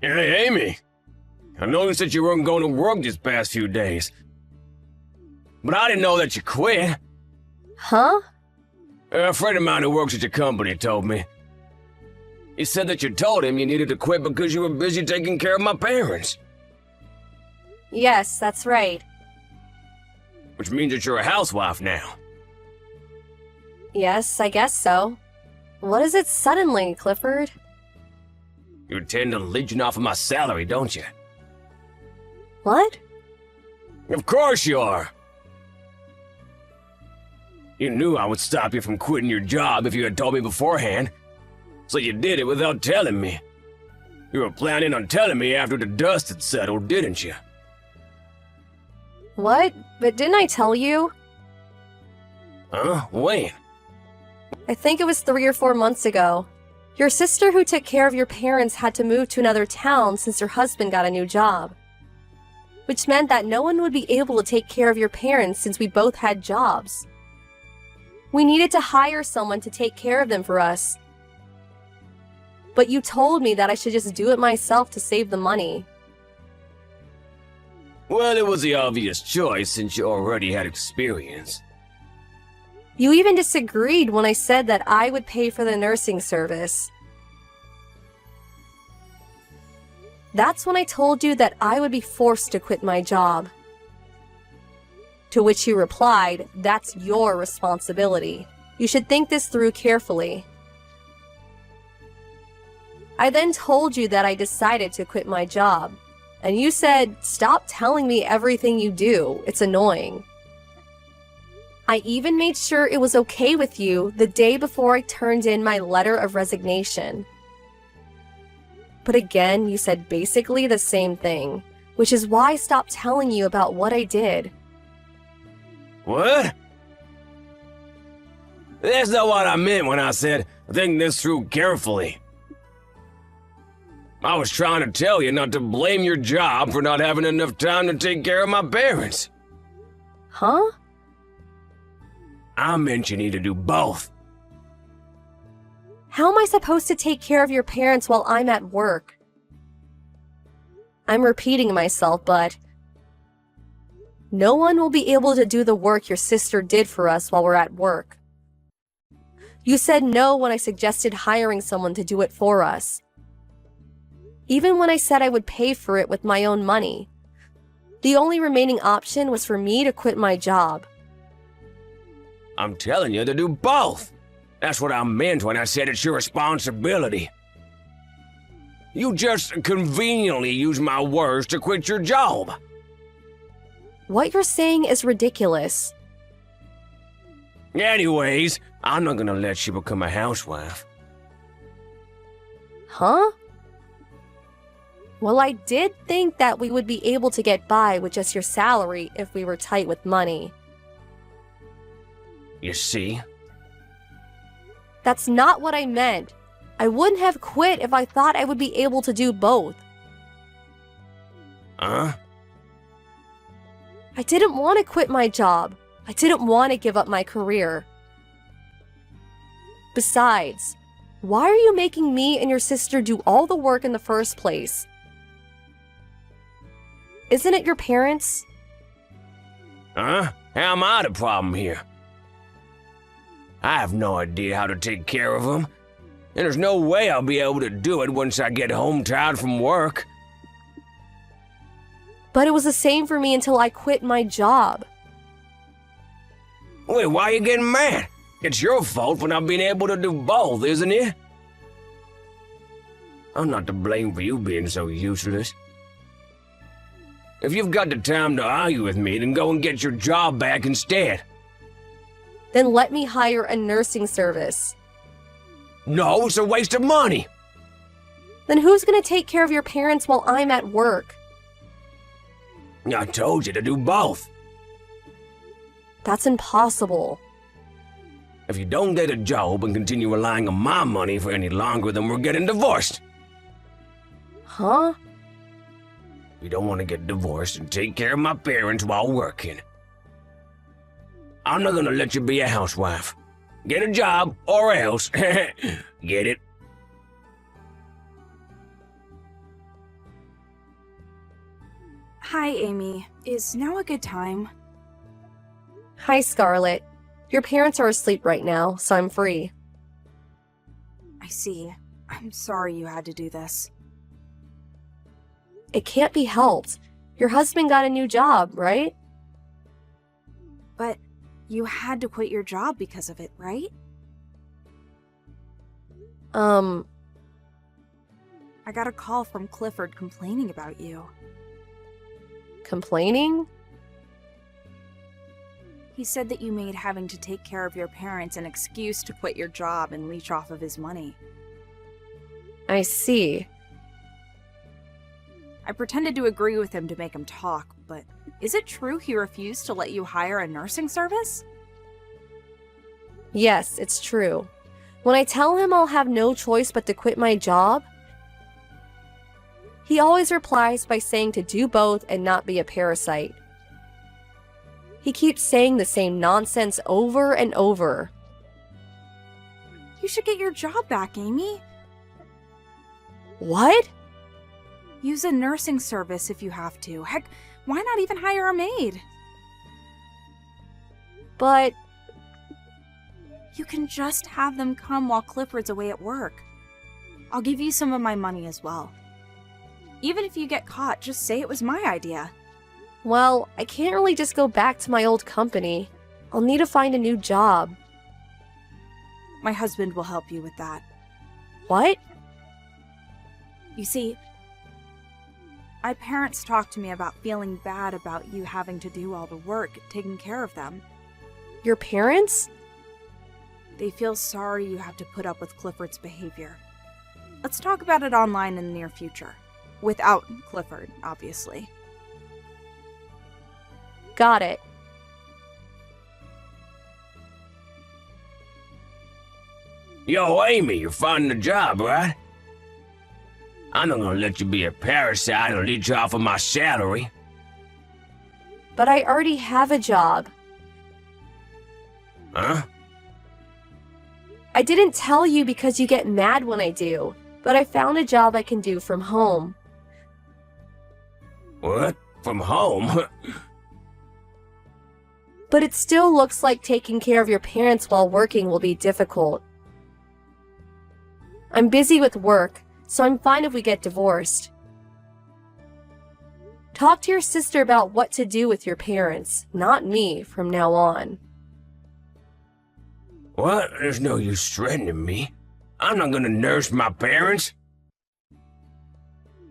Hey, Amy. I noticed that you weren't going to work these past few days. But I didn't know that you quit. Huh? A friend of mine who works at your company told me. He said that you told him you needed to quit because you were busy taking care of my parents. Yes, that's right. Which means that you're a housewife now. Yes, I guess so. What is it suddenly, Clifford? You intend to leeching off of my salary, don't you? What? Of course you are. You knew I would stop you from quitting your job if you had told me beforehand. So you did it without telling me. You were planning on telling me after the dust had settled, didn't you? What? But didn't I tell you? Huh? When? I think it was 3 or 4 months ago. Your sister who took care of your parents had to move to another town since her husband got a new job. Which meant that no one would be able to take care of your parents since we both had jobs. We needed to hire someone to take care of them for us. But you told me that I should just do it myself to save the money. Well, it was the obvious choice since you already had experience. You even disagreed when I said that I would pay for the nursing service. That's when I told you that I would be forced to quit my job. To which you replied, "That's your responsibility. You should think this through carefully." I then told you that I decided to quit my job, and you said, "Stop telling me everything you do, it's annoying." I even made sure it was okay with you the day before I turned in my letter of resignation. But again, you said basically the same thing, which is why I stopped telling you about what I did. What? That's not what I meant when I said, think this through carefully. I was trying to tell you not to blame your job for not having enough time to take care of my parents. Huh? I meant you need to do both. How am I supposed to take care of your parents while I'm at work? I'm repeating myself, but no one will be able to do the work your sister did for us while we're at work. You said no when I suggested hiring someone to do it for us. Even when I said I would pay for it with my own money. The only remaining option was for me to quit my job. I'm telling you to do both. That's what I meant when I said it's your responsibility. You just conveniently use my words to quit your job. What you're saying is ridiculous. Anyways, I'm not gonna let you become a housewife. Huh? Well, I did think that we would be able to get by with just your salary if we were tight with money. You see? That's not what I meant. I wouldn't have quit if I thought I would be able to do both. Huh? I didn't want to quit my job. I didn't want to give up my career. Besides, why are you making me and your sister do all the work in the first place? Isn't it your parents? Huh? How am I the problem here? I have no idea how to take care of them, and there's no way I'll be able to do it once I get home tired from work. But it was the same for me until I quit my job. Wait, why are you getting mad? It's your fault for not being able to do both, isn't it? I'm not to blame for you being so useless. If you've got the time to argue with me, then go and get your job back instead. Then let me hire a nursing service. No, it's a waste of money. Then who's going to take care of your parents while I'm at work? I told you to do both. That's impossible. If you don't get a job and continue relying on my money for any longer, then we're getting divorced. Huh? You don't want to get divorced and take care of my parents while working. I'm not gonna let you be a housewife. Get a job or else. Get it? Hi, Amy. Is now a good time? Hi, Scarlett. Your parents are asleep right now, so I'm free. I see. I'm sorry you had to do this. It can't be helped. Your husband got a new job, right? But you had to quit your job because of it, right? I got a call from Clifford complaining about you. Complaining? He said that you made having to take care of your parents an excuse to quit your job and leech off of his money. I see. I pretended to agree with him to make him talk, but is it true he refused to let you hire a nursing service? Yes, it's true. When I tell him I'll have no choice but to quit my job, he always replies by saying to do both and not be a parasite. He keeps saying the same nonsense over and over. You should get your job back, Amy. What? Use a nursing service if you have to. Heck, why not even hire a maid? But You can just have them come while Clifford's away at work. I'll give you some of my money as well. Even if you get caught, just say it was my idea. well, I can't really just go back to my old company. I'll need to find a new job. My husband will help you with that. What? You see, my parents talked to me about feeling bad about you having to do all the work, taking care of them. Your parents? They feel sorry you have to put up with Clifford's behavior. Let's talk about it online in the near future. Without Clifford, obviously. Got it. Yo, Amy, you're finding a job, right? I'm not gonna let you be a parasite and leech off of my salary. But I already have a job. Huh? I didn't tell you because you get mad when I do, but I found a job I can do from home. What? From home? But it still looks like taking care of your parents while working will be difficult. I'm busy with work, so I'm fine if we get divorced. Talk to your sister about what to do with your parents, not me, from now on. What? There's no use threatening me. I'm not gonna nurse my parents.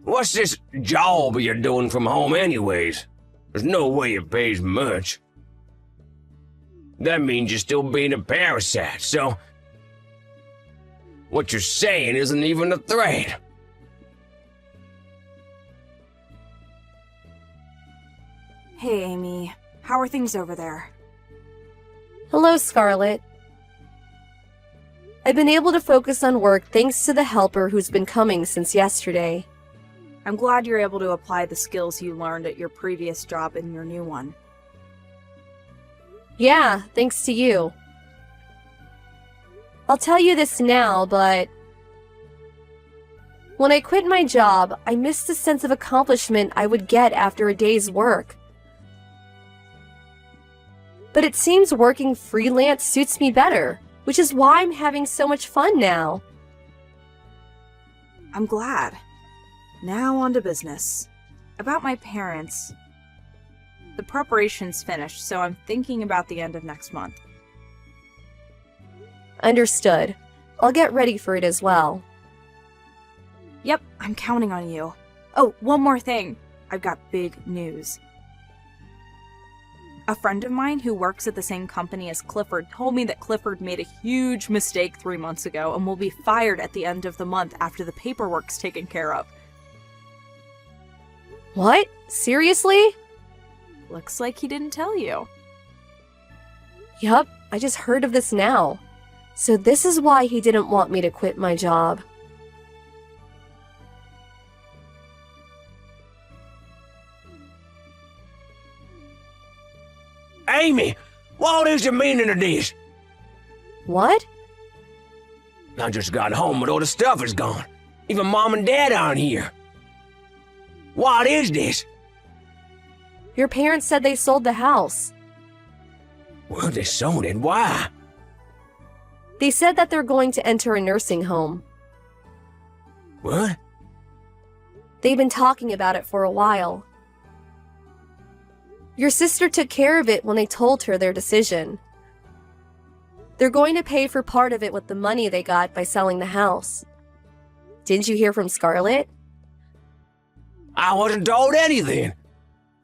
What's this job you're doing from home anyways? There's no way it pays much. That means you're still being a parasite, so what you're saying isn't even a threat. Hey, Amy. How are things over there? Hello, Scarlett. I've been able to focus on work thanks to the helper who's been coming since yesterday. I'm glad you're able to apply the skills you learned at your previous job in your new one. Yeah, thanks to you. I'll tell you this now, but when I quit my job, I missed the sense of accomplishment I would get after a day's work. But it seems working freelance suits me better, which is why I'm having so much fun now. I'm glad. Now on to business. About my parents. The preparation's finished, so I'm thinking about the end of next month. Understood. I'll get ready for it as well. Yep, I'm counting on you. Oh, one more thing. I've got big news. A friend of mine who works at the same company as Clifford told me that Clifford made a huge mistake 3 months ago and will be fired at the end of the month after the paperwork's taken care of. What? Seriously? Looks like he didn't tell you. Yup, I just heard of this now. So this is why he didn't want me to quit my job. Amy, what is the meaning of this? What? I just got home and all the stuff is gone. Even Mom and Dad aren't here. What is this? Your parents said they sold the house. Well, they sold it. Why? They said that they're going to enter a nursing home. What? They've been talking about it for a while. Your sister took care of it when they told her their decision. They're going to pay for part of it with the money they got by selling the house. Didn't you hear from Scarlett? I wasn't told anything.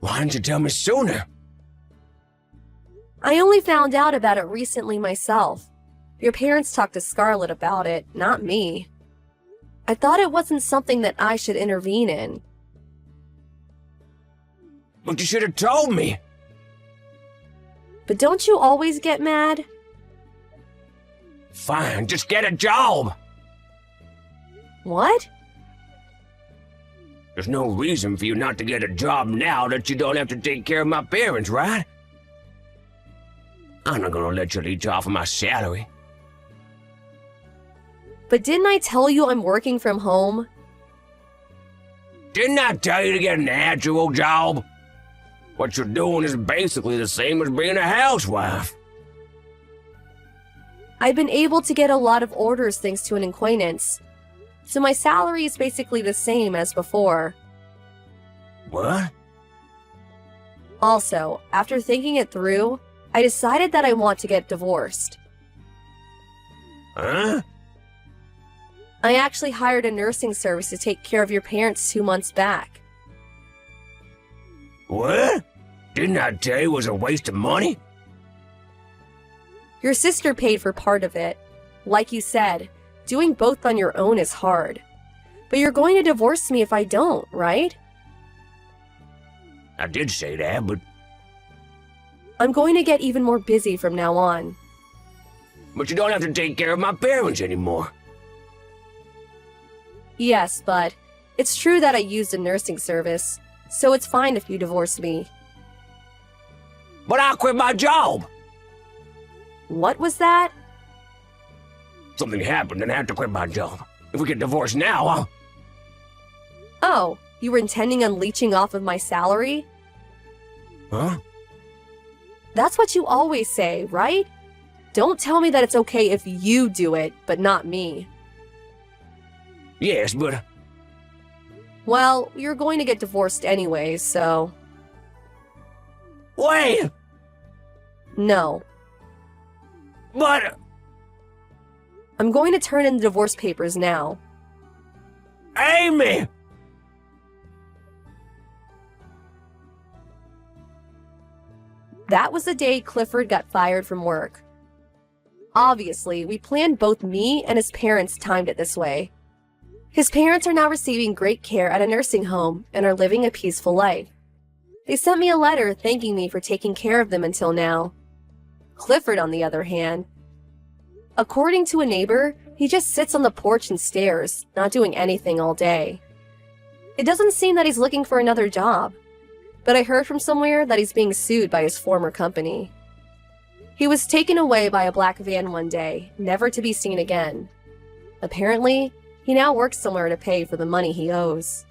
Why didn't you tell me sooner? I only found out about it recently myself. Your parents talked to Scarlett about it, not me. I thought it wasn't something that I should intervene in. But you should have told me. But don't you always get mad? Fine, just get a job. What? There's no reason for you not to get a job now that you don't have to take care of my parents, right? I'm not gonna let you leech off of my salary. But didn't I tell you I'm working from home? Didn't I tell you to get an actual job? What you're doing is basically the same as being a housewife. I've been able to get a lot of orders thanks to an acquaintance. So my salary is basically the same as before. What? Also, after thinking it through, I decided that I want to get divorced. Huh? I actually hired a nursing service to take care of your parents 2 months back. What? Didn't I tell you it was a waste of money? Your sister paid for part of it. Like you said, doing both on your own is hard. But you're going to divorce me if I don't, right? I did say that, but I'm going to get even more busy from now on. you don't have to take care of my parents anymore. Yes, but it's true that I used a nursing service, so it's fine if you divorce me. But I'll quit my job. What was that? Something happened and I have to quit my job. If we get divorced now, Oh, you were intending on leeching off of my salary? Huh? That's what you always say, right? Don't tell me that it's okay if you do it, but not me. Yes, but Well, you're going to get divorced anyway, so... wait! No. But I'm going to turn in the divorce papers now. Amy! That was the day Clifford got fired from work. Obviously, we planned both me and his parents timed it this way. His parents are now receiving great care at a nursing home and are living a peaceful life. They sent me a letter thanking me for taking care of them until now. Clifford, on the other hand, according to a neighbor, he just sits on the porch and stares, not doing anything all day. It doesn't seem that he's looking for another job, but I heard from somewhere that he's being sued by his former company. He was taken away by a black van one day, never to be seen again. Apparently, he now works somewhere to pay for the money he owes.